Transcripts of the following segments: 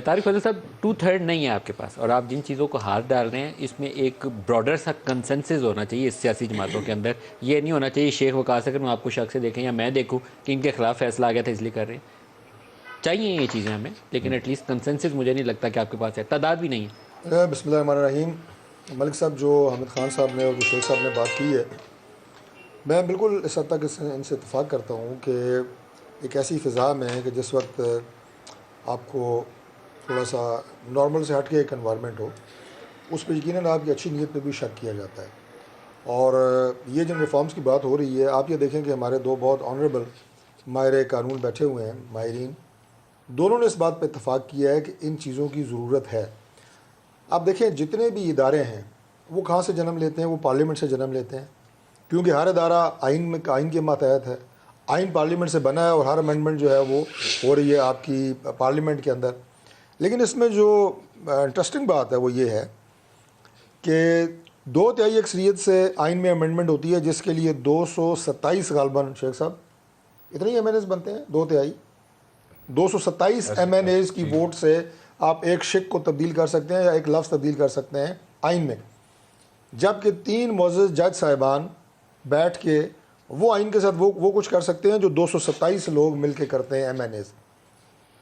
طارق فضل صاحب 2/3 نہیں ہے آپ کے پاس، اور آپ جن چیزوں کو ہاتھ ڈال رہے ہیں اس میں ایک براڈر سا کنسنسس ہونا چاہیے اس سیاسی جماعتوں کے اندر. یہ نہیں ہونا چاہیے شیخ وقاص اگر آپ کو شک سے دیکھیں یا میں دیکھوں کہ ان کے خلاف فیصلہ آ گیا تھا اس لیے کر رہے ہیں. چاہیے یہ چیزیں ہمیں، لیکن ایٹ لیسٹ کنسنسس مجھے نہیں لگتا کہ آپ کے پاس ہے. تعداد بھی نہیں ہے. بسم اللہ الرحمن الرحیم. ملک صاحب جو حامد خان صاحب نے اور جو شیخ صاحب نے بات کی ہے، میں بالکل اس حد تک ان سے اتفاق کرتا ہوں کہ ایک ایسی فضا میں کہ جس وقت آپ کو تھوڑا سا نارمل سے ہٹ کے ایک انوائرمنٹ ہو، اس پہ یقیناً آپ کی اچھی نیت پہ بھی شک کیا جاتا ہے. اور یہ جن ریفارمز کی بات ہو رہی ہے، آپ یہ دیکھیں کہ ہمارے دو بہت آنریبل ماہر قانون بیٹھے ہوئے ہیں، ماہرین، دونوں نے اس بات پہ اتفاق کیا ہے کہ ان چیزوں کی ضرورت ہے. آپ دیکھیں جتنے بھی ادارے ہیں وہ کہاں سے جنم لیتے ہیں؟ وہ پارلیمنٹ سے جنم لیتے ہیں، کیونکہ ہر ادارہ آئین کے ماتحت ہے. آئین پارلیمنٹ سے بنا ہے اور ہر امینڈمنٹ جو ہے وہ ہو رہی ہے آپ کی پارلیمنٹ کے اندر. لیکن اس میں جو انٹرسٹنگ بات ہے وہ یہ ہے کہ 2/3 اکثریت سے آئین میں امینڈمنٹ ہوتی ہے، جس کے لیے 227 غالباً شیخ صاحب اتنے ہی ایم این ایز بنتے ہیں. 227 ایم این ایز کی ووٹ سے آپ ایک شق کو تبدیل کر سکتے ہیں یا ایک لفظ تبدیل کر سکتے ہیں آئین میں، جبکہ 3 معزز جج صاحبان بیٹھ کے وہ آئین کے ساتھ وہ کچھ کر سکتے ہیں جو 227 لوگ مل کے کرتے ہیں ایم این ایز.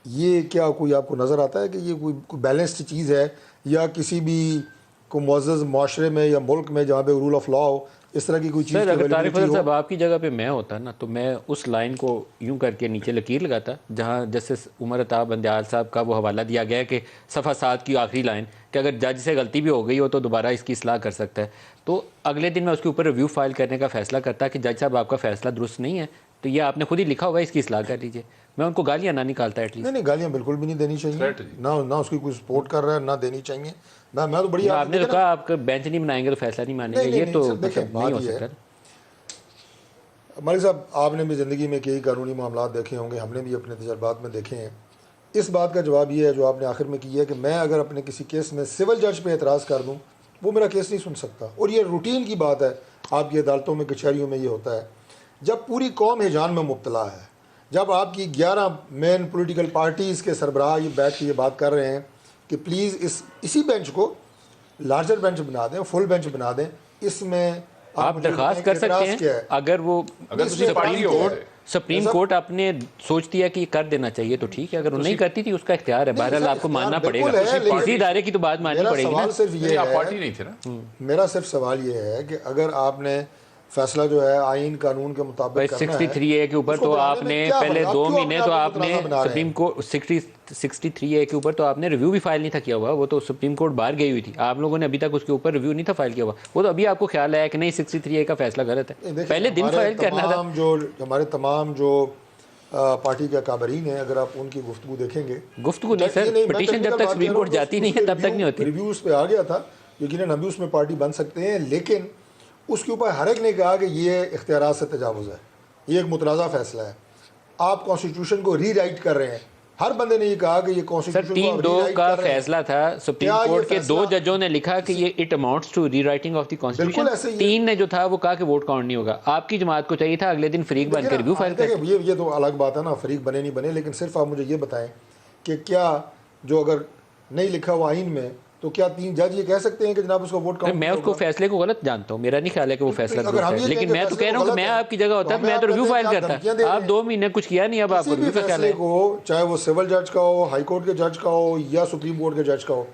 یہ کیا کوئی آپ کو نظر آتا ہے کہ یہ کوئی بیلنسڈ چیز ہے؟ یا کسی بھی کوئی معزز معاشرے میں یا ملک میں جہاں پہ رول آف لا ہو اس طرح کی کوئی چیز سر کی اگر طارق اویلیبلٹی فضل ہو؟ صاحب آپ کی جگہ پہ میں ہوتا نا تو میں اس لائن کو یوں کر کے نیچے لکیر لگاتا جہاں جسٹس عمر عطا بندیال صاحب کا وہ حوالہ دیا گیا ہے کہ صفحہ 7 کی آخری لائن کہ اگر جج سے غلطی بھی ہو گئی ہو تو دوبارہ اس کی اصلاح کر سکتا ہے. تو اگلے دن میں اس کے اوپر ریویو فائل کرنے کا فیصلہ کرتا کہ جج صاحب آپ کا فیصلہ درست نہیں ہے تو یہ آپ نے خود ہی لکھا ہوگا، اس کی اصلاح کر لیجیے. میں ان کو گالیاں نہ نکالتا ایٹ لیسٹ. نہیں گالیاں بالکل بھی نہیں دینی چاہیے، نہ اس کی کوئی سپورٹ کر رہا ہے، نہ دینی چاہیے. میں تو بڑی آپ نے تو کہا آپ کا بینچ نہیں بنائیں گے تو فیصلہ نہیں مانیں گے، یہ تو دیکھیں نہیں ہو بات یہ سکتا. ہے ملک صاحب، آپ نے بھی زندگی میں کئی قانونی معاملات دیکھے ہوں گے، ہم نے بھی اپنے تجربات میں دیکھے ہیں. اس بات کا جواب یہ ہے جو آپ نے آخر میں کی ہے کہ میں اگر اپنے کسی کیس میں سول جج پہ اعتراض کر دوں وہ میرا کیس نہیں سن سکتا. اور یہ روٹین کی بات ہے آپ کی عدالتوں میں، کچہریوں میں یہ ہوتا ہے. جب پوری قوم ہیجان میں مبتلا ہے، جب آپ کی 11 مین پولیٹیکل پارٹیز کے سربراہ یہ بیٹھ کے یہ بات کر رہے ہیں کہ پلیز اسی بینچ کو لارجر بینچ بنا دیں، فل بینچ بنا دیں، اس میں آپ درخواست کر سکتے ہیں اگر وہ سپریم کورٹ آپ نے سوچتی ہے کہ یہ کر دینا چاہیے تو ٹھیک ہے، اگر وہ نہیں کرتی تھی اس کا اختیار ہے، بہرحال آپ کو ماننا پڑے گا. کسی ادارے کی تو بات ماننی پڑے گی نا. میرا صرف سوال یہ ہے کہ اگر آپ نے فیصلہ جو ہے آئین قانون کے مطابق کرنا ہے 63A کے اوپر تو آپ نے پہلے 2 مہینے تو آپ نے سپریم کورٹ 63A کے اوپر تو آپ نے ریویو بھی فائل نہیں تھا کیا ہوا. وہ تو سپریم کورٹ باہر گئی ہوئی تھی، آپ لوگوں نے ابھی تک اس کے اوپر ریویو نہیں تھا فائل کیا ہوا. وہ تو ابھی آپ کو خیال آیا کہ نہیں 63A کا فیصلہ غلط ہے، پہلے دن فائل کرنا تھا. ہمارے تمام جو پارٹی کے کابرین ہیں، اگر آپ ان کی گفتگو دیکھیں گے، گفتگو نہیں سر، پٹیشن جب تک سپریم کورٹ جاتی نہیں ہے تب تک نہیں ہوتی. ریویو اس پہ آ گیا تھا، یقیناً ہم بھی اس میں پارٹی بن سکتے ہیں، لیکن اس کے اوپر ہر ایک نے کہا کہ یہ اختیارات سے تجاوز ہے، یہ ایک متنازع فیصلہ ہے، آپ کانسٹیٹیوشن کو ری رائٹ کر رہے ہیں. ہر بندے نے یہ کہا کہ یہ کانسٹیٹیوشن کو 3-2 کا فیصلہ تھا سپریم کورٹ کے، 2 ججوں نے لکھا کہ یہ it amounts to rewriting of the constitution. 3 نے جو تھا وہ کہا کہ ووٹ کاؤنٹ نہیں ہوگا. آپ کی جماعت کو چاہیے تھا اگلے دن فریق بن کے ریویو فائل کریں. یہ تو الگ بات ہے نا، فریق بنے نہیں بنے، لیکن صرف آپ مجھے یہ بتائیں کہ کیا جو اگر نہیں لکھا ہوا آئین میں تو کیا 3 جج یہ کہہ سکتے ہیں کہ جناب اس کو ووٹ کاؤنٹ؟ میں اس کو فیصلے کو غلط جانتا ہوں، میرا نہیں خیال ہے کہ وہ فیصلہ درست ہے، لیکن میں تو کہہ رہا ہوں کہ میں آپ کی جگہ ہوتا تو میں تو ریویو فائل کرتا. آپ 2 مہینے کچھ کیا نہیں، اب آپ کو ریویو کا خیال ہے. چاہے وہ سول جج کا ہو، ہائی کورٹ کے جج کا ہو یا سپریم کورٹ کے جج کا ہو،